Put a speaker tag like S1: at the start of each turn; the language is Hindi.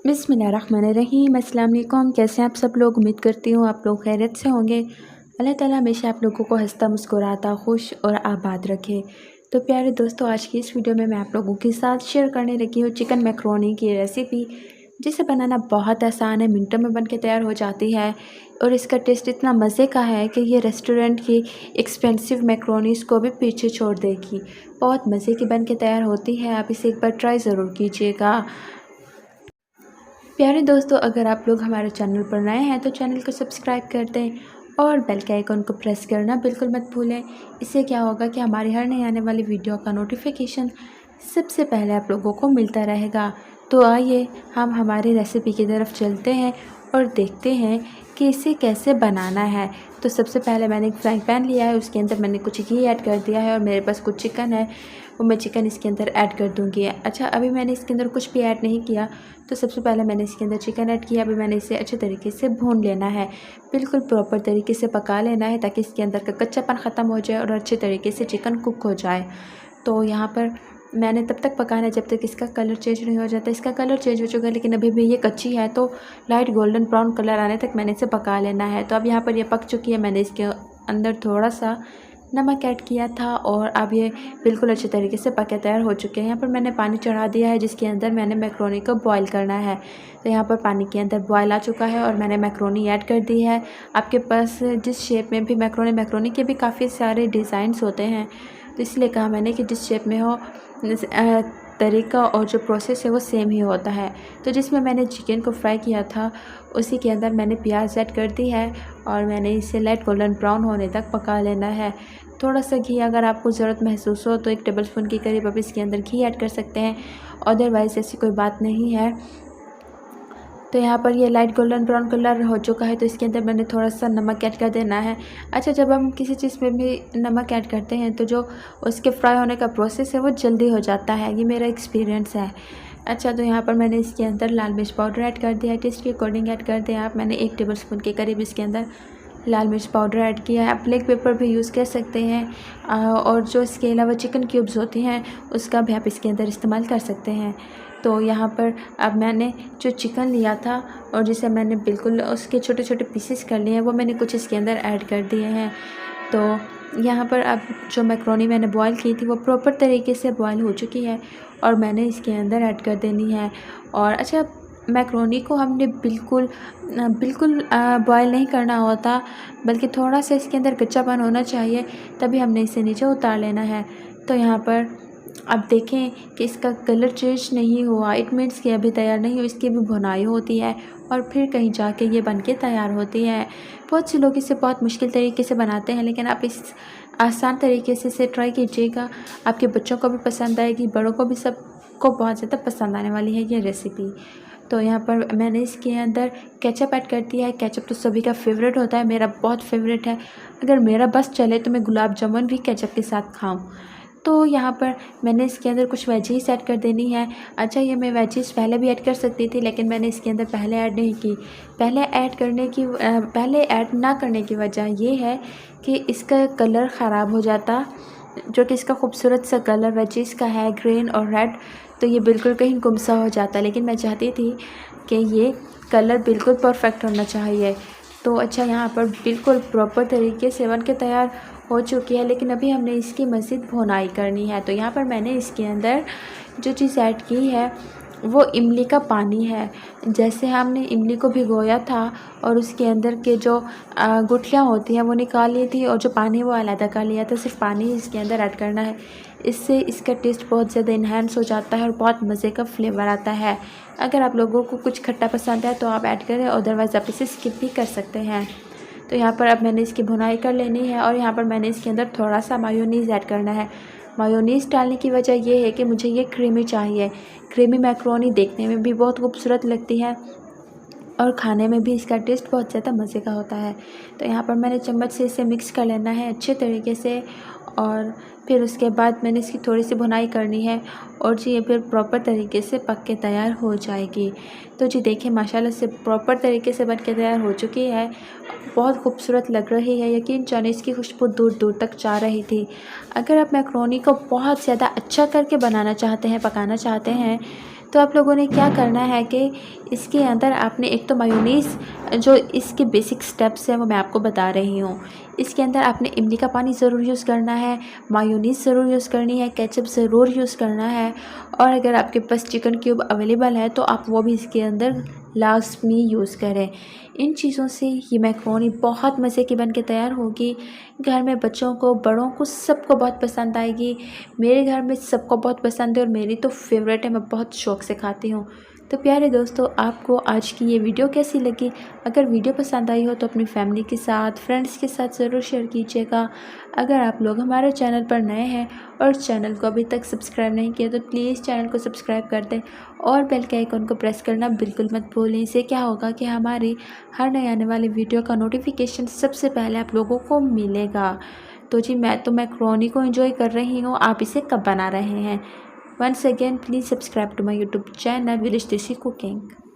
S1: बिस्मिल्लाहिर्रहमानिर्रहीम। अस्सलाम वालेकुम। कैसे हैं आप सब लोग? उम्मीद करती हूँ आप लोग खैरियत से होंगे। अल्लाह ताला हमेशा आप लोगों को हंसता मुस्कुराता खुश और आबाद रखे। तो प्यारे दोस्तों, आज की इस वीडियो में मैं आप लोगों के साथ शेयर करने लगी हूँ चिकन मैकरोनी की रेसिपी, जिसे बनाना बहुत आसान है, मिनटों में बन के तैयार हो जाती है और इसका टेस्ट इतना मज़े का है कि ये रेस्टोरेंट की एक्सपेंसिव मैकरोनीज़ को भी पीछे छोड़ देगी। बहुत मज़े की बन के तैयार होती है, आप इसे एक बार ट्राई ज़रूर कीजिएगा। प्यारे दोस्तों, अगर आप लोग हमारे चैनल पर नए हैं तो चैनल को सब्सक्राइब कर दें और बेल के आइकन को प्रेस करना बिल्कुल मत भूलें। इससे क्या होगा कि हमारी हर नई आने वाली वीडियो का नोटिफिकेशन सबसे पहले आप लोगों को मिलता रहेगा। तो आइए हम हमारी रेसिपी की तरफ चलते हैं और देखते हैं कि इसे कैसे बनाना है। तो सबसे पहले मैंने एक फ्राइंग पैन लिया है, उसके अंदर मैंने कुछ घी ऐड कर दिया है और मेरे पास कुछ चिकन है, वो मैं चिकन इसके अंदर ऐड कर दूँगी। अच्छा, अभी मैंने इसके अंदर कुछ भी ऐड नहीं किया, तो सबसे पहले मैंने इसके अंदर चिकन ऐड किया। अभी मैंने इसे अच्छे तरीके से भून लेना है, बिल्कुल प्रॉपर तरीके से पका लेना है ताकि इसके अंदर का कच्चापन ख़त्म हो जाए और अच्छे तरीके से चिकन कुक हो जाए। तो यहाँ पर मैंने तब तक पकाना है जब तक इसका कलर चेंज नहीं हो जाता। इसका कलर चेंज हो चुका है लेकिन अभी भी ये कच्ची है, तो लाइट गोल्डन ब्राउन कलर आने तक मैंने इसे पका लेना है। तो अब यहाँ पर ये पक चुकी है। मैंने इसके अंदर थोड़ा सा नमक ऐड किया था और अब ये बिल्कुल अच्छे तरीके से पके तैयार हो चुके हैं। यहाँ पर मैंने पानी चढ़ा दिया है जिसके अंदर मैंने मैक्रोनी को बॉईल करना है। तो यहाँ पर पानी के अंदर बॉयल आ चुका है और मैंने मैक्रोनी ऐड कर दी है। आपके पास जिस शेप में भी मैक्रोनी के भी काफ़ी सारे डिज़ाइंस होते हैं, तो इसलिए कहा मैंने कि जिस शेप में हो तरीका और जो प्रोसेस है वो सेम ही होता है। तो जिसमें मैंने चिकन को फ्राई किया था उसी के अंदर मैंने प्याज ऐड कर दी है और मैंने इसे लाइट गोल्डन ब्राउन होने तक पका लेना है। थोड़ा सा घी अगर आपको ज़रूरत महसूस हो तो 1 टेबलस्पून के करीब आप इसके अंदर घी ऐड कर सकते हैं, अदरवाइज़ ऐसी कोई बात नहीं है। तो यहाँ पर ये लाइट गोल्डन ब्राउन कलर हो चुका है, तो इसके अंदर मैंने थोड़ा सा नमक ऐड कर देना है। अच्छा, जब हम किसी चीज़ में भी नमक ऐड करते हैं तो जो उसके फ्राई होने का प्रोसेस है वो जल्दी हो जाता है, ये मेरा एक्सपीरियंस है। अच्छा, तो यहाँ पर मैंने इसके अंदर लाल मिर्च पाउडर ऐड कर दिया है, टेस्ट के अकॉर्डिंग ऐड कर दें आप। मैंने 1 टेबलस्पून के करीब इसके अंदर लाल मिर्च पाउडर ऐड किया है। आप ब्लैक पेपर भी यूज़ कर सकते हैं और जो इसके अलावा चिकन क्यूब्स होती हैं उसका भी आप इसके अंदर इस्तेमाल कर सकते हैं। तो यहाँ पर अब मैंने जो चिकन लिया था और जिसे मैंने बिल्कुल उसके छोटे छोटे पीसेस कर लिए हैं वो मैंने कुछ इसके अंदर ऐड कर दिए हैं। तो यहाँ पर अब जो मैक्रोनी मैंने बॉईल की थी वो प्रॉपर तरीके से बॉईल हो चुकी है और मैंने इसके अंदर ऐड कर देनी है। और अच्छा, मैक्रोनी को हमने बिल्कुल बॉईल नहीं करना होता, बल्कि थोड़ा सा इसके अंदर कच्चापन होना चाहिए, तभी हमने इसे नीचे उतार लेना है। तो यहाँ पर अब देखें कि इसका कलर चेंज नहीं हुआ, इट मीन्स कि अभी तैयार नहीं हुई। इसकी भी भुनाई होती है और फिर कहीं जाके ये बन के तैयार होती है। बहुत से लोग इसे बहुत मुश्किल तरीके से बनाते हैं, लेकिन आप इस आसान तरीके से इसे ट्राई कीजिएगा। आपके बच्चों को भी पसंद आएगी, बड़ों को भी, सबको बहुत ज़्यादा पसंद आने वाली है ये रेसिपी। तो यहाँ पर मैंने इसके अंदर केचप ऐड कर दिया है। केचप तो सभी का फेवरेट होता है, मेरा बहुत फेवरेट है। अगर मेरा बस चले तो मैं गुलाब जामुन भी केचप के साथ खाऊं। तो यहाँ पर मैंने इसके अंदर कुछ वेजीज ऐड कर देनी है। अच्छा, ये मैं वेजीज पहले भी ऐड कर सकती थी, लेकिन मैंने इसके अंदर पहले ऐड नहीं की। पहले ऐड ना करने की वजह ये है कि इसका कलर ख़राब हो जाता, जो कि इसका खूबसूरत सा कलर वेजीज का है, ग्रीन और रेड, तो ये बिल्कुल कहीं गुम सा हो जाता। लेकिन मैं चाहती थी कि ये कलर बिल्कुल परफेक्ट होना चाहिए। तो अच्छा, यहाँ पर बिल्कुल प्रॉपर तरीके से बन के तैयार हो चुकी है, लेकिन अभी हमने इसकी मज़ीद भुनाई करनी है। तो यहाँ पर मैंने इसके अंदर जो चीज़ ऐड की है वो इमली का पानी है। जैसे हमने इमली को भिगोया था और उसके अंदर के जो गुठलियाँ होती हैं वो निकाल ली थी और जो पानी वो अलग कर लिया था, सिर्फ पानी ही इसके अंदर ऐड करना है। इससे इसका टेस्ट बहुत ज़्यादा इन्हांस हो जाता है और बहुत मज़े का फ्लेवर आता है। अगर आप लोगों को कुछ खट्टा पसंद है तो आप ऐड करें, अदरवाइज़ आप इसे स्किप भी कर सकते हैं। तो यहाँ पर अब मैंने इसकी भुनाई कर लेनी है और यहाँ पर मैंने इसके अंदर थोड़ा सा मायोनीज़ ऐड करना है। मायोनीज़ डालने की वजह ये है कि मुझे ये क्रीमी चाहिए। क्रीमी मैक्रोनी देखने में भी बहुत खूबसूरत लगती है और खाने में भी इसका टेस्ट बहुत ज़्यादा मज़े का होता है। तो यहाँ पर मैंने चम्मच से इसे मिक्स कर लेना है अच्छे तरीके से और फिर उसके बाद मैंने इसकी थोड़ी सी भुनाई करनी है और जी ये फिर प्रॉपर तरीके से पक के तैयार हो जाएगी। तो जी देखिए, माशाल्लाह से प्रॉपर तरीके से बन के तैयार हो चुकी है, बहुत खूबसूरत लग रही है। यकीन जाने इसकी खुशबू दूर दूर तक जा रही थी। अगर आप मैक्रोनी को बहुत ज़्यादा अच्छा करके बनाना चाहते हैं, पकाना चाहते हैं, तो आप लोगों ने क्या करना है कि इसके अंदर आपने एक तो मायोनीज़, जो इसके बेसिक स्टेप्स हैं वो मैं आपको बता रही हूँ। इसके अंदर आपने इमली का पानी ज़रूर यूज़ करना है, मायोनीज़ ज़रूर यूज़ करनी है, केचप ज़रूर यूज़ करना है, और अगर आपके पास चिकन क्यूब अवेलेबल है तो आप वो भी इसके अंदर लास्ट में यूज़ करें। इन चीज़ों से ये मैक्रोनी बहुत मज़े की बन के तैयार होगी। घर में बच्चों को, बड़ों को, सबको बहुत पसंद आएगी। मेरे घर में सबको बहुत पसंद है और मेरी तो फेवरेट है, मैं बहुत शौक़ से खाती हूँ। तो प्यारे दोस्तों, आपको आज की ये वीडियो कैसी लगी? अगर वीडियो पसंद आई हो तो अपनी फैमिली के साथ, फ्रेंड्स के साथ ज़रूर शेयर कीजिएगा। अगर आप लोग हमारे चैनल पर नए हैं और चैनल को अभी तक सब्सक्राइब नहीं किया तो प्लीज़ चैनल को सब्सक्राइब कर दें और बेल के आइकन को प्रेस करना बिल्कुल मत भूलें। इससे क्या होगा कि हमारी हर नए आने वाली वीडियो का नोटिफिकेशन सबसे पहले आप लोगों को मिलेगा। तो जी, मैं तो मैक्रोनी को एंजॉय कर रही हूँ, आप इसे कब बना रहे हैं? Once again, please subscribe to my YouTube channel Village Desi Cooking.